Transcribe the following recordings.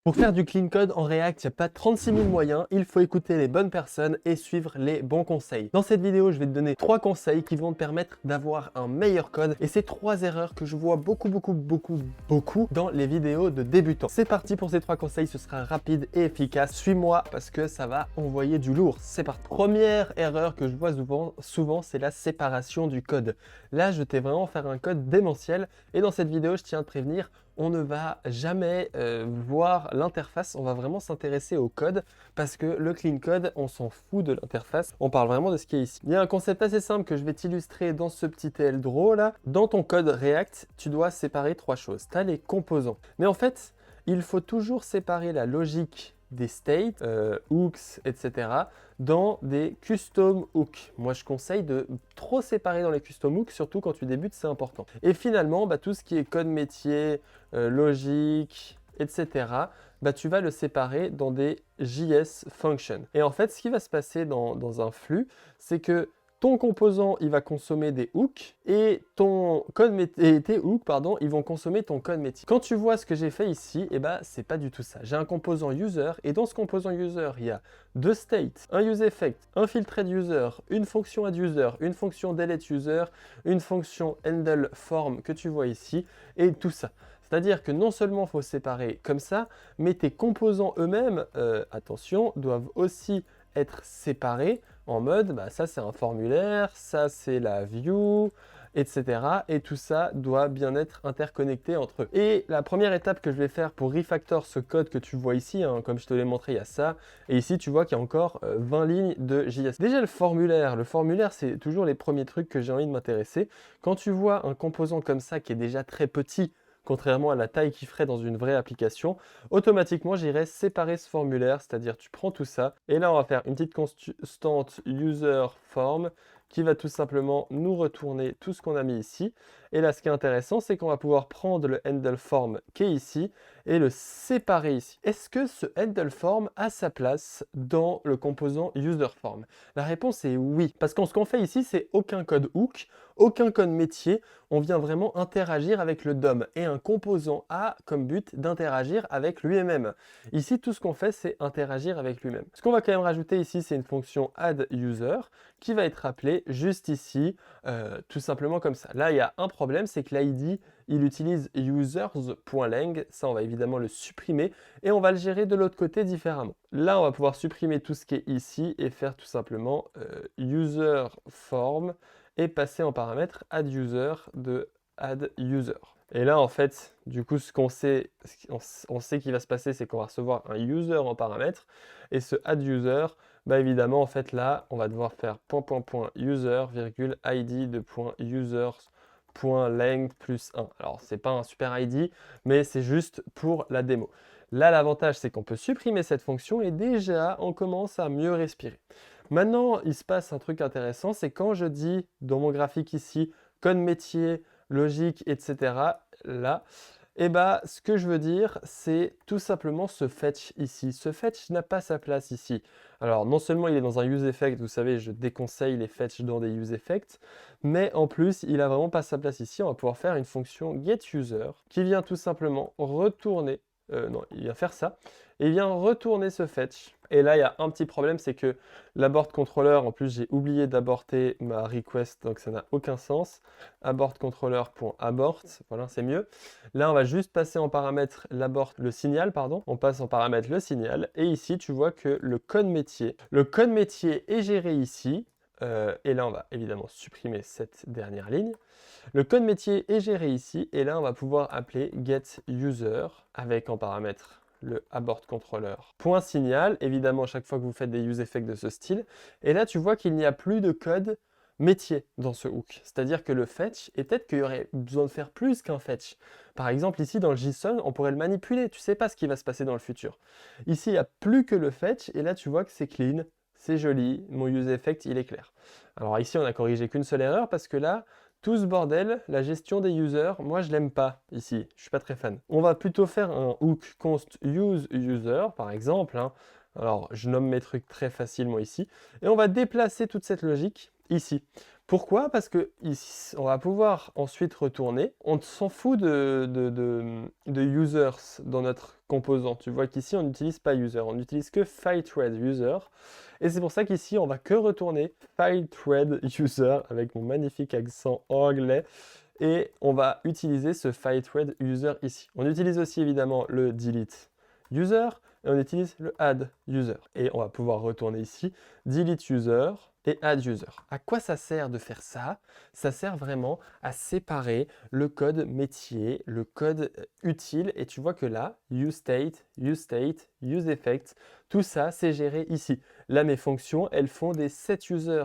Pour faire du clean code en React, il n'y a pas 36 000 moyens, il faut écouter les bonnes personnes et suivre les bons conseils. Dans cette vidéo, je vais te donner 3 conseils qui vont te permettre d'avoir un meilleur code et c'est 3 erreurs que je vois beaucoup dans les vidéos de débutants. C'est parti pour ces 3 conseils, ce sera rapide et efficace. Suis-moi parce que ça va envoyer du lourd. C'est parti. Première erreur que je vois souvent, c'est la séparation du code. Là, je t'ai vraiment faire un code démentiel et dans cette vidéo, je tiens à te prévenir, on ne va jamais voir l'interface, on va vraiment s'intéresser au code parce que le clean code, on s'en fout de l'interface, on parle vraiment de ce qui est ici. Il y a un concept assez simple que je vais t'illustrer dans ce petit TLDraw là. Dans ton code React, tu dois séparer 3 choses. Tu as les composants. Mais en fait, il faut toujours séparer la logique des states, hooks, etc. dans des custom hooks. Moi, je conseille de trop séparer dans les custom hooks, surtout quand tu débutes, c'est important. Et finalement, tout ce qui est code métier, logique, etc., tu vas le séparer dans des JS functions. Et en fait, ce qui va se passer dans un flux, c'est que ton composant, il va consommer des hooks et tes hooks, pardon, ils vont consommer ton code métier. Quand tu vois ce que j'ai fait ici, c'est pas du tout ça. J'ai un composant user et dans ce composant user, il y a 2 states, un useEffect, un filtred user, une fonction addUser, une fonction delete_user, une fonction handleForm que tu vois ici et tout ça. C'est-à-dire que non seulement il faut séparer comme ça, mais tes composants eux-mêmes, attention, doivent aussi être séparés en mode, ça c'est un formulaire, ça c'est la view, etc. Et tout ça doit bien être interconnecté entre eux. Et la première étape que je vais faire pour refactor ce code que tu vois ici, comme je te l'ai montré, il y a ça. Et ici, tu vois qu'il y a encore 20 lignes de JS. Déjà, le formulaire, c'est toujours les premiers trucs que j'ai envie de m'intéresser. Quand tu vois un composant comme ça qui est déjà très petit, contrairement à la taille qu'il ferait dans une vraie application, automatiquement j'irai séparer ce formulaire, c'est-à-dire tu prends tout ça, et là on va faire une petite constante user form qui va tout simplement nous retourner tout ce qu'on a mis ici. Et là ce qui est intéressant, c'est qu'on va pouvoir prendre le handle form qui est ici et le séparer ici. Est-ce que ce handle form a sa place dans le composant user form? La réponse est oui, parce que ce qu'on fait ici, c'est aucun code hook, aucun code métier, on vient vraiment interagir avec le DOM et un composant a comme but d'interagir avec lui-même. Ici, tout ce qu'on fait, c'est interagir avec lui-même. Ce qu'on va quand même rajouter ici, c'est une fonction addUser qui va être appelée juste ici, tout simplement comme ça. Là, il y a un problème, c'est que l'ID, il utilise users.lang, ça on va évidemment le supprimer et on va le gérer de l'autre côté différemment. Là, on va pouvoir supprimer tout ce qui est ici et faire tout simplement userForm et passer en paramètre addUser de addUser. Et là, en fait, du coup, ce qu'on sait, on sait qu'il va se passer, c'est qu'on va recevoir un user en paramètre. Et ce addUser, évidemment, en fait, là, on va devoir faire .user, id de .users.length plus 1. Alors, c'est pas un super ID, mais c'est juste pour la démo. Là, l'avantage, c'est qu'on peut supprimer cette fonction et déjà, on commence à mieux respirer. Maintenant, il se passe un truc intéressant, c'est quand je dis dans mon graphique ici, code métier, logique, etc. Là, ce que je veux dire, c'est tout simplement ce fetch ici. Ce fetch n'a pas sa place ici. Alors, non seulement il est dans un useEffect, vous savez, je déconseille les fetch dans des useEffects, mais en plus, il n'a vraiment pas sa place ici. On va pouvoir faire une fonction getUser qui vient tout simplement retourner, non, il vient faire ça, et il vient retourner ce fetch. Et là, il y a un petit problème, c'est que l'abort controller, en plus, j'ai oublié d'aborter ma request, donc ça n'a aucun sens. Abort controller.abort, voilà, c'est mieux. Là, on va juste passer en paramètre le signal, pardon. On passe en paramètre le signal. Et ici, tu vois que le code métier est géré ici. Et là, on va évidemment supprimer cette dernière ligne. Le code métier est géré ici. Et là, on va pouvoir appeler getUser avec en paramètre le abort controller. Point signal, évidemment, à chaque fois que vous faites des useEffects de ce style. Et là, tu vois qu'il n'y a plus de code métier dans ce hook. C'est-à-dire que le fetch, et peut-être qu'il y aurait besoin de faire plus qu'un fetch. Par exemple, ici, dans le JSON, on pourrait le manipuler. Tu ne sais pas ce qui va se passer dans le futur. Ici, il n'y a plus que le fetch, et là, tu vois que c'est clean, c'est joli, mon useEffect, il est clair. Alors ici, on n'a corrigé qu'une seule erreur, parce que là, tout ce bordel, la gestion des users, moi je l'aime pas ici, je suis pas très fan. On va plutôt faire un hook const use user par exemple. Alors je nomme mes trucs très facilement ici. Et on va déplacer toute cette logique ici. Pourquoi? Parce que ici, on va pouvoir ensuite retourner. On s'en fout de users dans notre composant. Tu vois qu'ici, on n'utilise pas user, on n'utilise que FileThread user. Et c'est pour ça qu'ici, on va que retourner FileThread user avec mon magnifique accent anglais. Et on va utiliser ce FileThread user ici. On utilise aussi évidemment le delete user et on utilise le add user. Et on va pouvoir retourner ici delete user et add user. À quoi ça sert de faire ça? Ça sert vraiment à séparer le code métier, le code utile. Et tu vois que là, useState, useEffect, tout ça, c'est géré ici. Là, mes fonctions, elles font des setUser,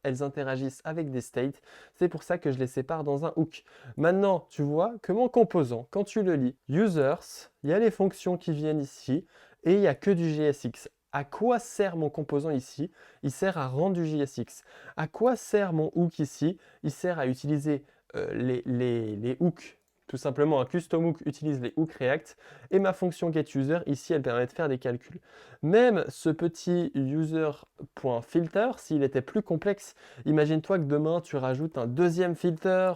elles interagissent avec des states. C'est pour ça que je les sépare dans un hook. Maintenant, tu vois que mon composant, quand tu le lis, users, il y a les fonctions qui viennent ici et il n'y a que du JSX. À quoi sert mon composant ici? Il sert à rendre du JSX. À quoi sert mon hook ici? Il sert à utiliser les hooks. Tout simplement, un custom hook utilise les hooks React et ma fonction getUser, ici, elle permet de faire des calculs. Même ce petit user.filter, s'il était plus complexe, imagine-toi que demain, tu rajoutes un deuxième filter,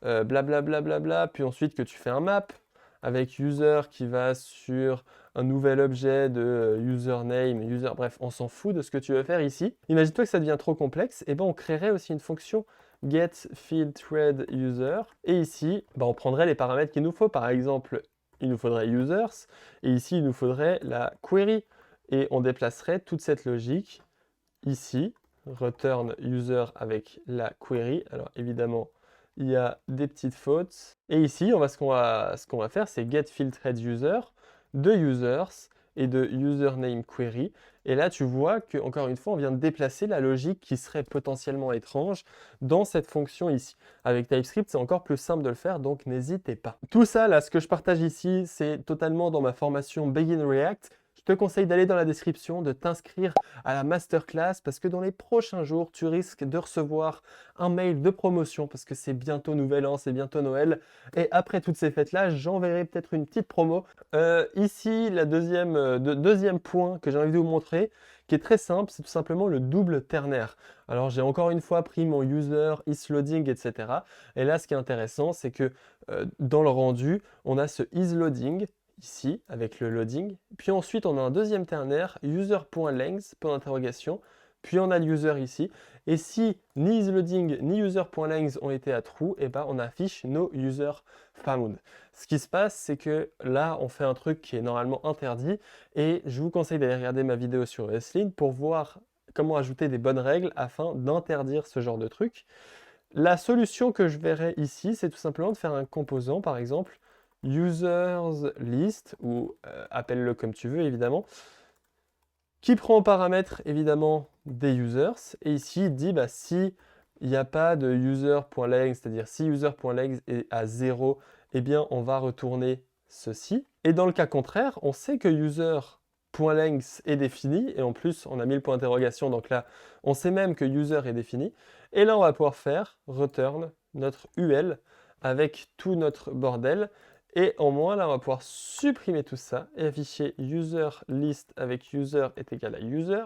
blablabla, puis ensuite que tu fais un map avec user qui va sur un nouvel objet de username, bref, on s'en fout de ce que tu veux faire ici. Imagine-toi que ça devient trop complexe, et ben on créerait aussi une fonction getFieldThreadUser, et ici, on prendrait les paramètres qu'il nous faut. Par exemple, il nous faudrait users, et ici, il nous faudrait la query, et on déplacerait toute cette logique ici, return user avec la query. Alors évidemment, il y a des petites fautes. Et ici, ce qu'on va faire, c'est getFieldThreadUser de users et de username query. Et là, tu vois qu'encore une fois, on vient de déplacer la logique qui serait potentiellement étrange dans cette fonction ici. Avec TypeScript, c'est encore plus simple de le faire, donc n'hésitez pas. Tout ça, là, ce que je partage ici, c'est totalement dans ma formation Begin React. Je te conseille d'aller dans la description, de t'inscrire à la masterclass parce que dans les prochains jours, tu risques de recevoir un mail de promotion parce que c'est bientôt Nouvel An, c'est bientôt Noël. Et après toutes ces fêtes-là, j'enverrai peut-être une petite promo. Ici, deuxième point que j'ai envie de vous montrer, qui est très simple, c'est tout simplement le double ternaire. Alors, j'ai encore une fois pris mon user, isLoading, etc. Et là, ce qui est intéressant, c'est que dans le rendu, on a ce isLoading ici, avec le loading. Puis ensuite, on a un deuxième ternaire, user.length, point d'interrogation. Puis on a le user ici. Et si ni isLoading ni user.length ont été à true, et ben on affiche no user found. Ce qui se passe, c'est que là, on fait un truc qui est normalement interdit. Et je vous conseille d'aller regarder ma vidéo sur ESLint pour voir comment ajouter des bonnes règles afin d'interdire ce genre de truc. La solution que je verrai ici, c'est tout simplement de faire un composant, par exemple, users list, ou appelle-le comme tu veux évidemment, qui prend en paramètre évidemment des users, et ici il dit si il n'y a pas de user.length, c'est-à-dire si user.length est à 0, eh bien on va retourner ceci. Et dans le cas contraire, on sait que user.length est défini, et en plus on a mis le point d'interrogation, donc là on sait même que user est défini, et là on va pouvoir faire return notre UL avec tout notre bordel. Et en moins, là, on va pouvoir supprimer tout ça et afficher user list avec user est égal à user.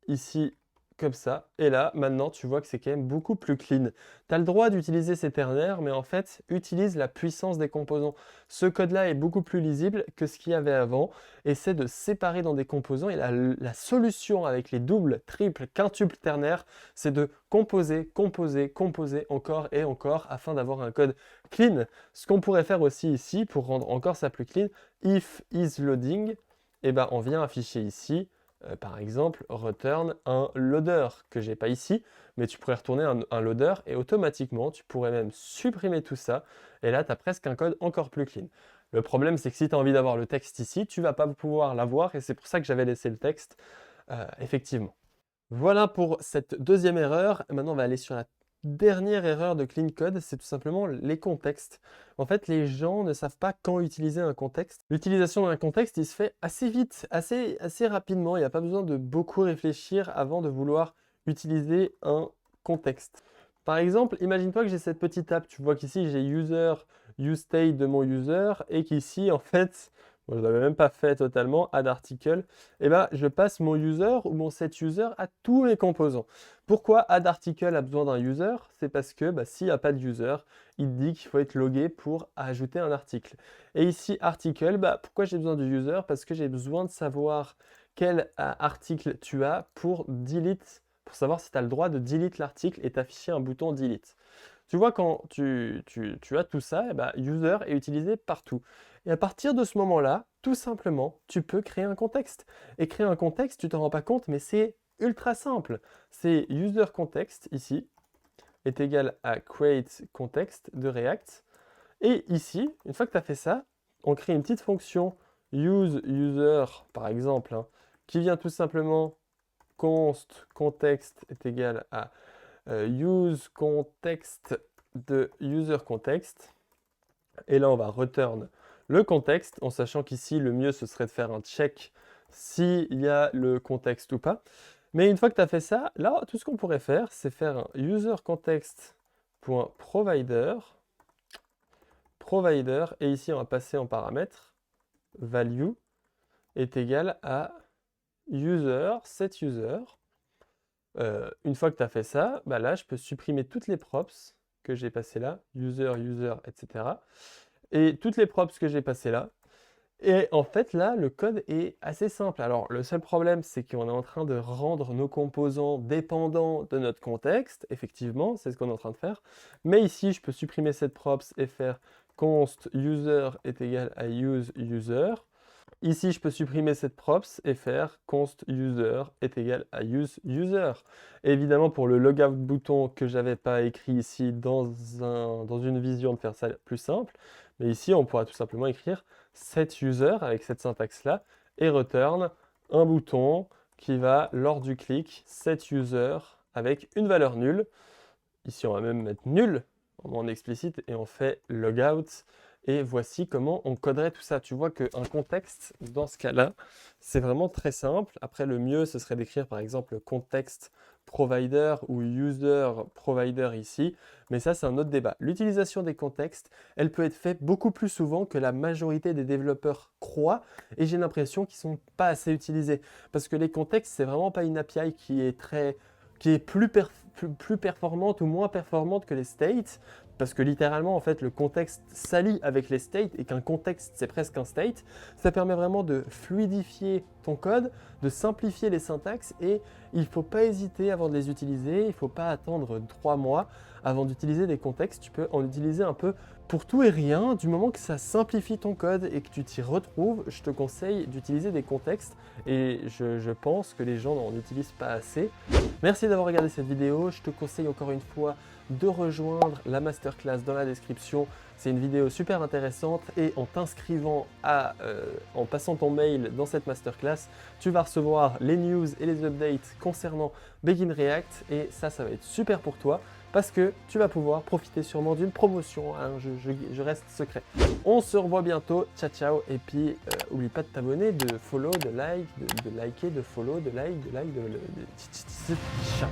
Ici, comme ça. Et là, maintenant, tu vois que c'est quand même beaucoup plus clean. Tu as le droit d'utiliser ces ternaires, mais en fait, utilise la puissance des composants. Ce code-là est beaucoup plus lisible que ce qu'il y avait avant. Essaie de séparer dans des composants. Et la solution avec les doubles, triples, quintuples ternaires, c'est de composer, composer, composer encore et encore afin d'avoir un code clean. Ce qu'on pourrait faire aussi ici, pour rendre encore ça plus clean, if isLoading, et ben on vient afficher ici par exemple, return un loader que j'ai pas ici, mais tu pourrais retourner un loader et automatiquement, tu pourrais même supprimer tout ça. Et là, tu as presque un code encore plus clean. Le problème, c'est que si tu as envie d'avoir le texte ici, tu vas pas pouvoir l'avoir et c'est pour ça que j'avais laissé le texte, effectivement. Voilà pour cette deuxième erreur. Maintenant, on va aller sur la dernière erreur de clean code, c'est tout simplement les contextes. En fait, les gens ne savent pas quand utiliser un contexte. L'utilisation d'un contexte, il se fait assez vite, assez rapidement. Il n'y a pas besoin de beaucoup réfléchir avant de vouloir utiliser un contexte. Par exemple, imagine-toi que j'ai cette petite app. Tu vois qu'ici, j'ai user, useState de mon user et qu'ici, en fait, Bon, je ne l'avais même pas fait totalement, add article, et ben je passe mon user ou mon set user à tous les composants. Pourquoi add article a besoin d'un user? C'est parce que s'il n'y a pas de user, il te dit qu'il faut être logué pour ajouter un article. Et ici, article, pourquoi j'ai besoin du user? Parce que j'ai besoin de savoir quel article tu as pour delete, pour savoir si tu as le droit de delete l'article et t'afficher un bouton delete. Tu vois, quand tu as tout ça, user est utilisé partout. Et à partir de ce moment-là, tout simplement, tu peux créer un contexte. Et créer un contexte, tu t'en rends pas compte, mais c'est ultra simple. C'est user context, ici, est égal à create context de React. Et ici, une fois que tu as fait ça, on crée une petite fonction use user, par exemple, hein, qui vient tout simplement const context est égal à use context de user context. Et là, on va return le contexte, en sachant qu'ici, le mieux, ce serait de faire un check s'il y a le contexte ou pas. Mais une fois que tu as fait ça, là, tout ce qu'on pourrait faire, c'est faire un user context.provider, et ici, on va passer en paramètre value est égal à user, set user. Une fois que tu as fait ça, là, je peux supprimer toutes les props que j'ai passées là, user, etc. Et toutes les props que j'ai passées là. Et en fait, là, le code est assez simple. Alors, le seul problème, c'est qu'on est en train de rendre nos composants dépendants de notre contexte. Effectivement, c'est ce qu'on est en train de faire. Mais ici, je peux supprimer cette props et faire const user est égal à use user. Ici, je peux supprimer cette props et faire const user est égal à use user. Et évidemment, pour le logout bouton que j'avais pas écrit ici dans une vision de faire ça plus simple, mais ici, on pourra tout simplement écrire set user avec cette syntaxe-là et return un bouton qui va, lors du clic, set user avec une valeur nulle. Ici, on va même mettre nul en explicite et on fait logout. Et voici comment on coderait tout ça. Tu vois qu'un contexte, dans ce cas-là, c'est vraiment très simple. Après, le mieux, ce serait d'écrire par exemple context provider ou user provider ici. Mais ça, c'est un autre débat. L'utilisation des contextes, elle peut être faite beaucoup plus souvent que la majorité des développeurs croient. Et j'ai l'impression qu'ils ne sont pas assez utilisés. Parce que les contextes, c'est vraiment pas une API qui est plus performante ou moins performante que les states. Parce que littéralement, en fait, le contexte s'allie avec les states et qu'un contexte, c'est presque un state. Ça permet vraiment de fluidifier ton code, de simplifier les syntaxes et il ne faut pas hésiter avant de les utiliser. Il ne faut pas attendre 3 mois avant d'utiliser des contextes. Tu peux en utiliser un peu pour tout et rien. Du moment que ça simplifie ton code et que tu t'y retrouves, je te conseille d'utiliser des contextes et je pense que les gens n'en utilisent pas assez. Merci d'avoir regardé cette vidéo. Je te conseille encore une fois de rejoindre la masterclass dans la description. C'est une vidéo super intéressante et en t'inscrivant en passant ton mail dans cette masterclass, tu vas recevoir les news et les updates concernant Begin React et ça va être super pour toi parce que tu vas pouvoir profiter sûrement d'une promotion. Hein, je reste secret. On se revoit bientôt. Ciao, ciao. Et puis, oublie pas de t'abonner, de follow, de like, de liker, de follow, de like, ciao.